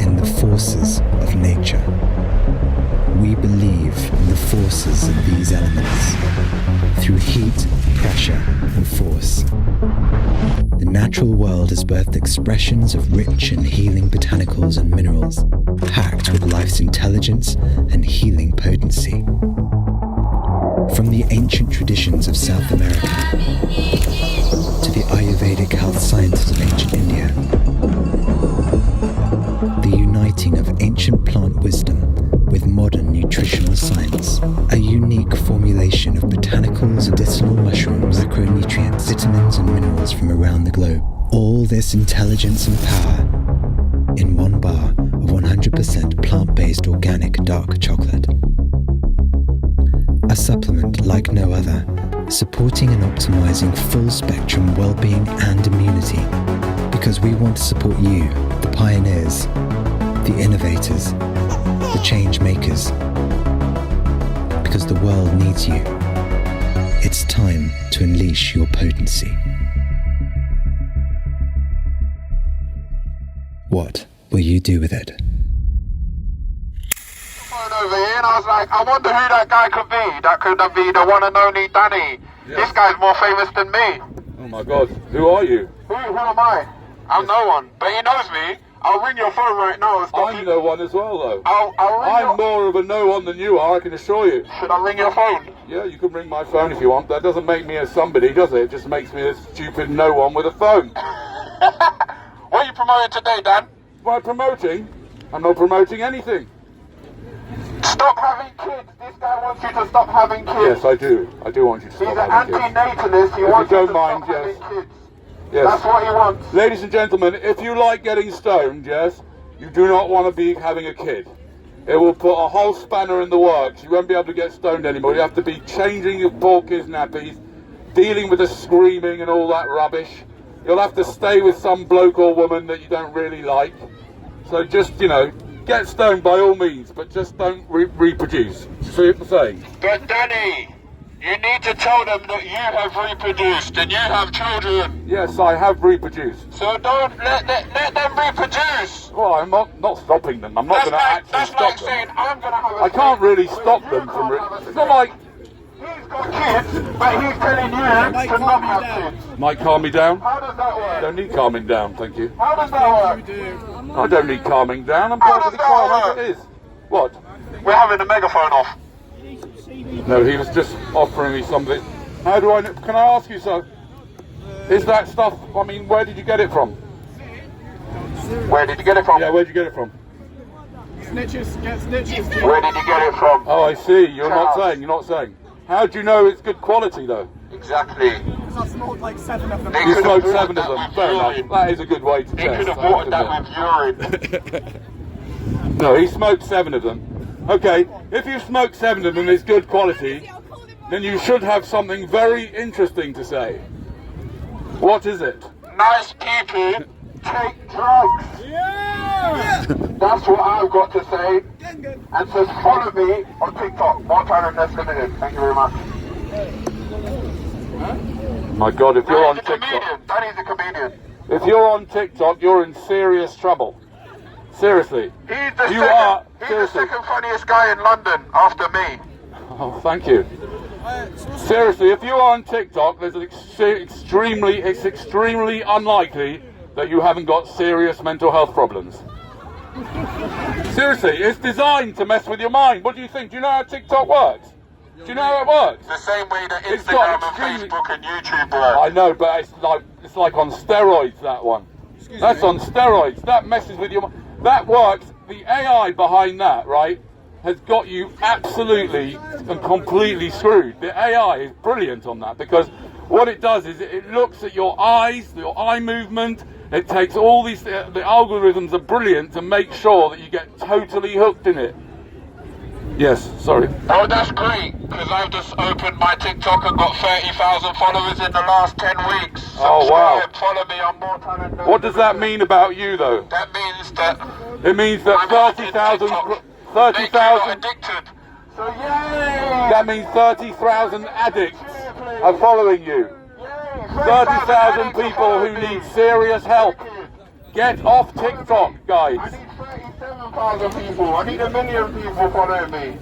in the forces of nature. We believe in the forces of these elements. Through heat, pressure, and force, the natural world has birthed expressions of rich and healing botanicals and minerals, packed with life's intelligence and healing potency. From the ancient traditions of South America to the Ayurvedic health sciences of ancient India, the uniting of ancient plant wisdom with modern nutritional science, a unique formulation of botanicals, medicinal mushrooms, macronutrients, vitamins and minerals from around the globe. All this intelligence and power in one bar of 100% plant-based organic dark chocolate. A supplement like no other, supporting and optimizing full-spectrum well-being and immunity, because we want to support you, the pioneers, the innovators, the change makers, because the world needs you. It's time to unleash your potency. What will you do with it? Over here, and I was like, I wonder who that guy could be. That could be the one and only Danny. Yeah. This guy's more famous than me. Oh my God, who are you? Who am I? I'm no one, but he knows me. I'll ring your phone right now. I'm no one as well, though. I'll ring I'm more of a no one than you are, I can assure you. Should I ring your phone? Yeah, you can ring my phone if you want. That doesn't make me a somebody, does it? It just makes me a stupid no one with a phone. What are you promoting today, Dan? By promoting? I'm not promoting anything. Stop having kids. This guy wants you to stop having kids. Yes, I do. I do want you to stop having kids. He's an anti-natalist. He If wants you you don't to mind, stop yes. having kids. Yes. That's what he wants. Ladies and gentlemen, if you like getting stoned, yes, you do not want to be having a kid. It will put a whole spanner in the works. You won't be able to get stoned anymore. You have to be changing your poor kids' nappies, dealing with the screaming and all that rubbish. You'll have to stay with some bloke or woman that you don't really like. So just, get stoned by all means, but just don't reproduce. See what I'm saying? But Danny, you need to tell them that you have reproduced and you have children. Yes, I have reproduced. So don't let them reproduce. Well, I'm not stopping them. I'm not going to actually That's stop like them. saying I'm going to have a I can't really kid, stop but them you from... can't have a It's not kid. like... He's got kids, but he's telling you to not have kids. Might calm me down. How does that work? Don't need calming down, thank you. How does that work? I don't need calming down. I'm How perfectly does that calm as work? it is. What? We're having the megaphone off. No, he was just offering me something. How do I... Can I ask you something? Is that stuff... I mean, where did you get it from? Where did you get it from? Yeah, where did you get it from? Snitches, get snitches. Where did you get it from? Oh, I see. You're not saying. How do you know it's good quality, though? Exactly. Because I smoked like 7 of them. They You could smoked have 7 of watered them. that Fair with enough. urine. That is a good way to They test. could have I watered have to that with urine. admit. No, he smoked 7 of them. Okay, if you smoke 7 of them, it's good quality, then you should have something very interesting to say. What is it? Nice people take drugs. Yeah! That's what I've got to say. And so follow me on TikTok. More Talent Less Limited. Thank you very much. My God, if you're on Danny's a TikTok, comedian. Danny's a comedian. if you're on TikTok, you're in serious trouble. Seriously. He's the You are, He's seriously. the second funniest guy in London after me. Oh, thank you. Seriously, if you're on TikTok, it's extremely unlikely that you haven't got serious mental health problems. Seriously, it's designed to mess with your mind. What do you think? Do you know how TikTok works? Do you know how it works? The same way that It's got Instagram and extremely- Facebook and YouTube work. I know, but it's like on steroids, that one. That's on steroids. That messes with your mind. That works. The AI behind that, right, has got you absolutely and completely screwed. The AI is brilliant on that, because what it does is it looks at your eyes, your eye movement. It takes all these, the algorithms are brilliant to make sure that you get totally hooked in it. Yes, sorry. Oh, that's great, because I've just opened my TikTok and got 30,000 followers in the last 10 weeks. Oh, wow. Subscribe, follow me on More Talent Less What does that Limited. mean about you, though? That means that It means that I'm not in 30,000... TikTok. Make you 30,000... not addicted. So yay! That means 30,000 addicts are following you. 30,000 people who need serious help. Get off TikTok, guys. 1,000 people. I need 1 million people following me.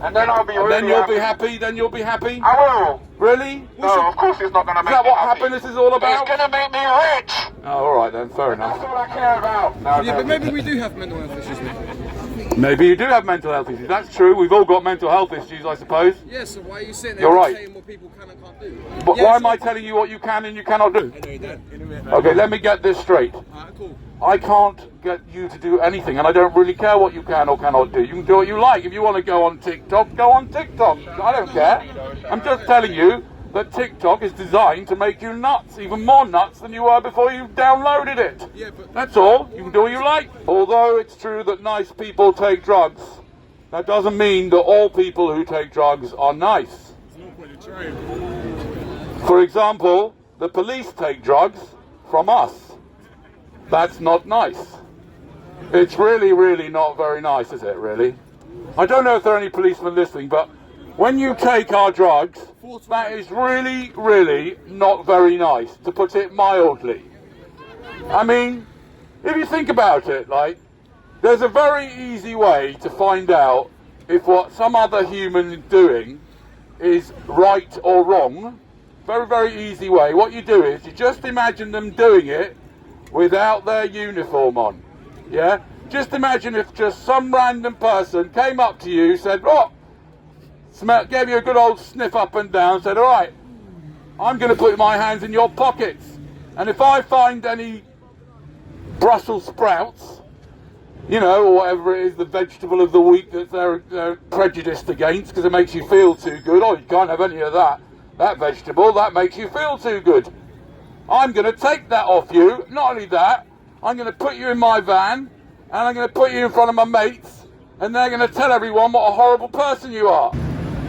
And then I'll be really Then you'll happy. be happy? Then you'll be happy? I will. Really? No, of course it's not going to Is make that me what happy. happiness is all about? It's going to make me rich. Oh, alright then, fair That's enough. all I care about. No, Yeah, but maybe we do have mental health issues, mate. Maybe you do have mental health issues. That's true. We've all got mental health issues, I suppose. Yeah, so why are you sitting there You're right. saying what people can and can't do? But Yeah, why so- am I telling you what you can and you cannot do? I know you did. In a minute. Okay, let me get this straight. Alright, cool. I can't get you to do anything, and I don't really care what you can or cannot do. You can do what you like. If you want to go on TikTok, go on TikTok. I don't care. I'm just telling you that TikTok is designed to make you nuts, even more nuts than you were before you downloaded it. Yeah, but That's all. You can do what you like. Although it's true that nice people take drugs, that doesn't mean that all people who take drugs are nice. there's no point in trying. For example, the police take drugs from us. That's not nice. It's really, really not very nice, is it, really? I don't know if there are any policemen listening, but when you take our drugs, that is really, really not very nice, to put it mildly. I mean, if you think about it, like, there's a very easy way to find out if what some other human is doing is right or wrong. Very, very easy way. What you do is you just imagine them doing it without their uniform on. Yeah? Just imagine if just some random person came up to you, said, oh, gave you a good old sniff up and down, said, all right, I'm going to put my hands in your pockets. And if I find any Brussels sprouts, you know, or whatever it is, the vegetable of the week that they're prejudiced against because it makes you feel too good. Oh, you can't have any of that vegetable, that makes you feel too good. I'm going to take that off you. Not only that, I'm going to put you in my van and I'm going to put you in front of my mates and they're going to tell everyone what a horrible person you are.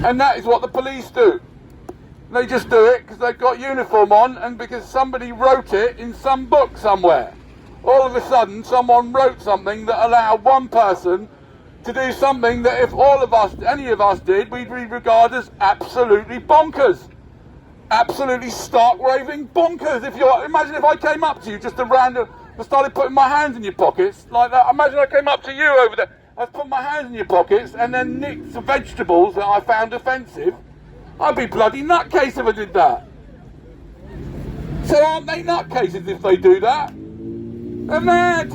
And that is what the police do. They just do it because they've got uniform on and because somebody wrote it in some book somewhere. All of a sudden, someone wrote something that allowed one person to do something that if all of us, any of us did, we'd regard as absolutely bonkers. Absolutely stark raving bonkers. Imagine if I came up to you just a random, I started putting my hands in your pockets like that. Imagine I came up to you over there, I put my hands in your pockets and then nicked some vegetables that I found offensive. I'd be bloody nutcase if I did that. So aren't they nutcases if they do that? They're mad.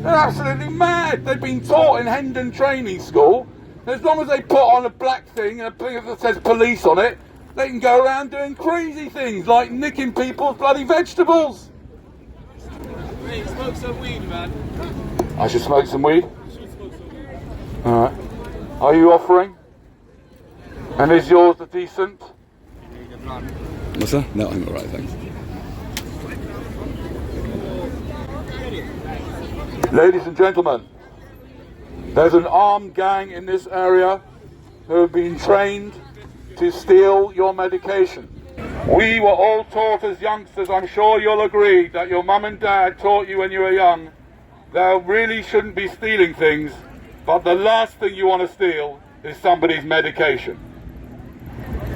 They're absolutely mad. They've been taught in Hendon Training School, as long as they put on a black thing and a thing that says police on it, they can go around doing crazy things like nicking people's bloody vegetables. Hey, smoke some weed, man. I should smoke some weed? Alright. Are you offering? And is yours the decent? What's that? No, I'm alright, thanks. Ladies and gentlemen, there's an armed gang in this area who have been trained to steal your medication. We were all taught as youngsters, I'm sure you'll agree, that your mum and dad taught you when you were young, there really shouldn't be stealing things, but the last thing you want to steal is somebody's medication.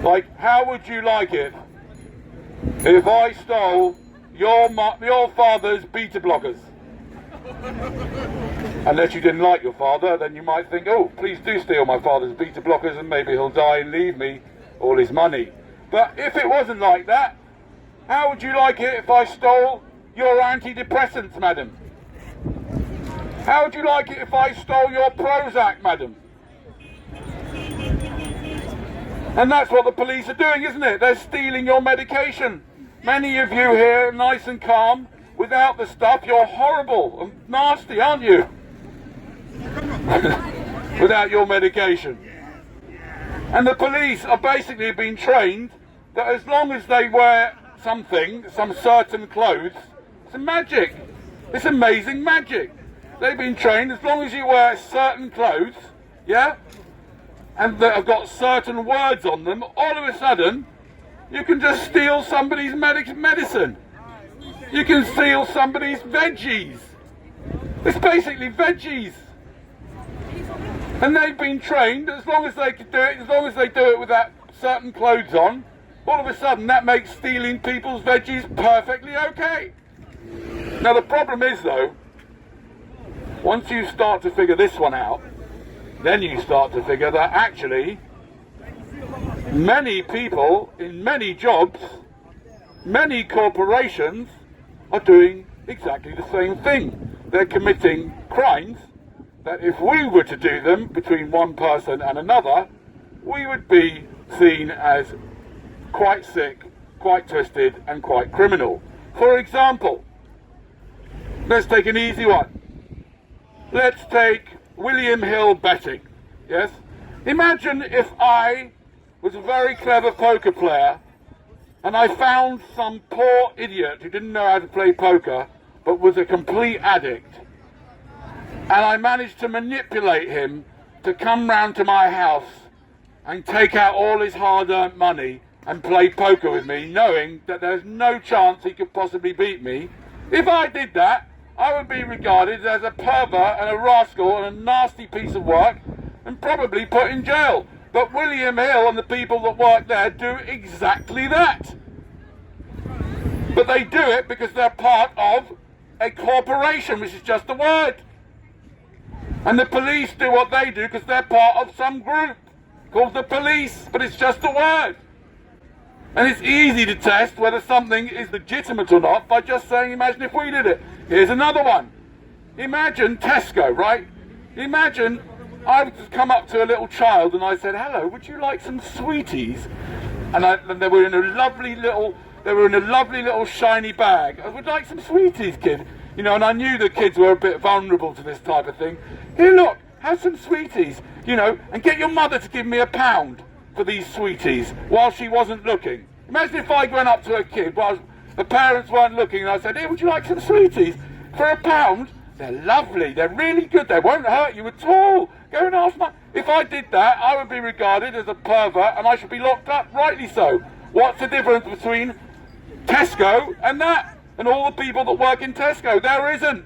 Like, how would you like it if I stole your father's beta blockers? Unless you didn't like your father, then you might think, oh, please do steal my father's beta blockers and maybe he'll die and leave me all his money. But if it wasn't like that, how would you like it if I stole your antidepressants, madam? How would you like it if I stole your Prozac, madam? And that's what the police are doing, isn't it? They're stealing your medication. Many of you here, nice and calm, without the stuff, you're horrible and nasty, aren't you? Without your medication. And the police are basically being trained that as long as they wear something, some certain clothes, it's magic. It's amazing magic. They've been trained as long as you wear certain clothes, yeah, and that have got certain words on them, all of a sudden, you can just steal somebody's medicine. You can steal somebody's veggies. It's basically veggies. And they've been trained, as long as they can do it, as long as they do it with that certain clothes on, all of a sudden that makes stealing people's veggies perfectly okay. Now the problem is though, Once you start to figure this one out, then you start to figure that actually many people in many jobs, many corporations are doing exactly the same thing. They're committing crimes that if we were to do them between one person and another, we would be seen as quite sick, quite twisted and quite criminal. For example, let's take an easy one. Let's take William Hill betting. Yes? Imagine if I was a very clever poker player and I found some poor idiot who didn't know how to play poker but was a complete addict, and I managed to manipulate him to come round to my house and take out all his hard-earned money and play poker with me, knowing that there's no chance he could possibly beat me. If I did that, I would be regarded as a pervert and a rascal and a nasty piece of work and probably put in jail. But William Hill and the people that work there do exactly that. But they do it because they're part of a corporation, which is just a word. And the police do what they do because they're part of some group called the police, but it's just a word. And it's easy to test whether something is legitimate or not by just saying, imagine if we did it. Here's another one. Imagine Tesco, right? Imagine I would just come up to a little child and I said, hello, would you like some sweeties? And they were in a lovely little shiny bag. I would like some sweeties, kid. You know, and I knew the kids were a bit vulnerable to this type of thing. Here, look, have some sweeties, you know, and get your mother to give me £1 for these sweeties while she wasn't looking. Imagine if I went up to a kid while the parents weren't looking and I said, here, would you like some sweeties for £1? They're lovely, they're really good, they won't hurt you at all. Go and ask my... If I did that, I would be regarded as a pervert and I should be locked up, rightly so. What's the difference between Tesco and that? And all the people that work in Tesco? There isn't.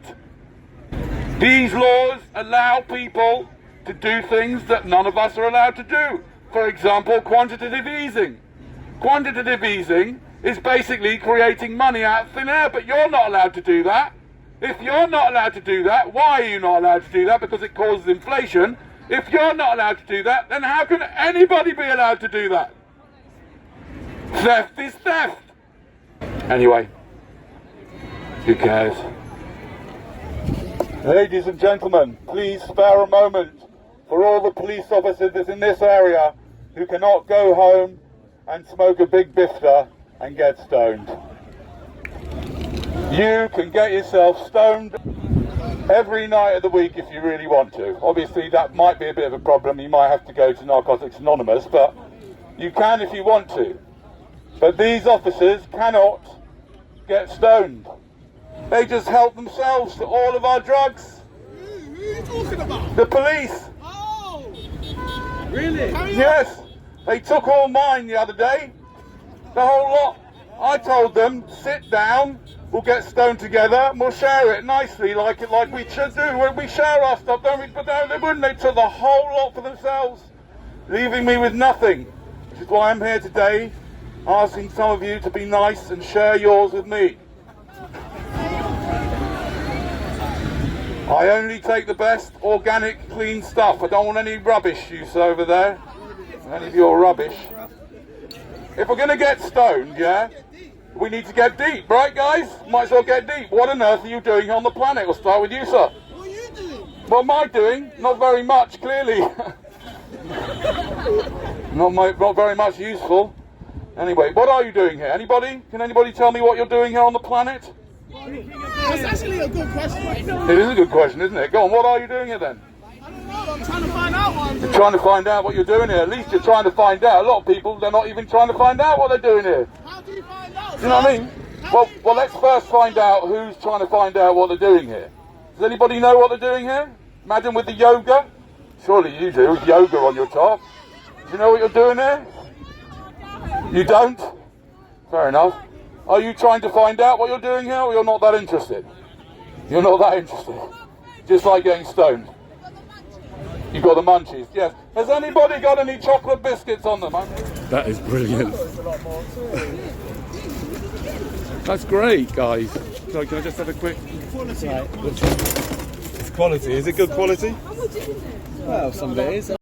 These laws allow people to do things that none of us are allowed to do. For example, quantitative easing. Quantitative easing is basically creating money out of thin air, but you're not allowed to do that. If you're not allowed to do that, why are you not allowed to do that? Because it causes inflation. If you're not allowed to do that, then how can anybody be allowed to do that? Theft is theft. Anyway, who cares? Ladies and gentlemen, please spare a moment for all the police officers that's in this area who cannot go home and smoke a big bifter and get stoned. You can get yourself stoned every night of the week if you really want to. Obviously that might be a bit of a problem, you might have to go to Narcotics Anonymous, but you can if you want to. But these officers cannot get stoned. They just help themselves to all of our drugs. Who are you talking about? The police. Oh! Really? Yes. They took all mine the other day. The whole lot. I told them, sit down, we'll get stoned together and we'll share it nicely like we should do. We share our stuff, don't we? But no, they wouldn't. They took the whole lot for themselves, leaving me with nothing. Which is why I'm here today, asking some of you to be nice and share yours with me. I only take the best, organic, clean stuff. I don't want any rubbish use over there. Any of your rubbish. If we're going to get stoned, yeah, we need to get deep, right, guys? Might as well get deep. What on earth are you doing on the planet? We'll start with you, sir. What are you doing? What am I doing? Not very much, clearly. not very much useful. Anyway, what are you doing here? Anybody? Can anybody tell me what you're doing here on the planet? That's actually a good question. It is a good question, isn't it? Go on, what are you doing here then? I don't know, I'm trying to find out what I'm doing. You're trying to find out what you're doing here. At least you're trying to find out. A lot of people, they're not even trying to find out what they're doing here. How do you find out? Do you know what I mean? Well, let's first find out who's trying to find out what they're doing here. Does anybody know what they're doing here? Madam with the yoga? Surely you do, with yoga on your top. Do you know what you're doing here? You don't? Fair enough. Are you trying to find out what you're doing here, or you're not that interested? You're not that interested. Just like getting stoned. You've got the munchies, yes. Has anybody got any chocolate biscuits on them? That is brilliant. That's great, guys. So can I just have a quick... Quality. Quality. Is it good quality? Well, some of it is.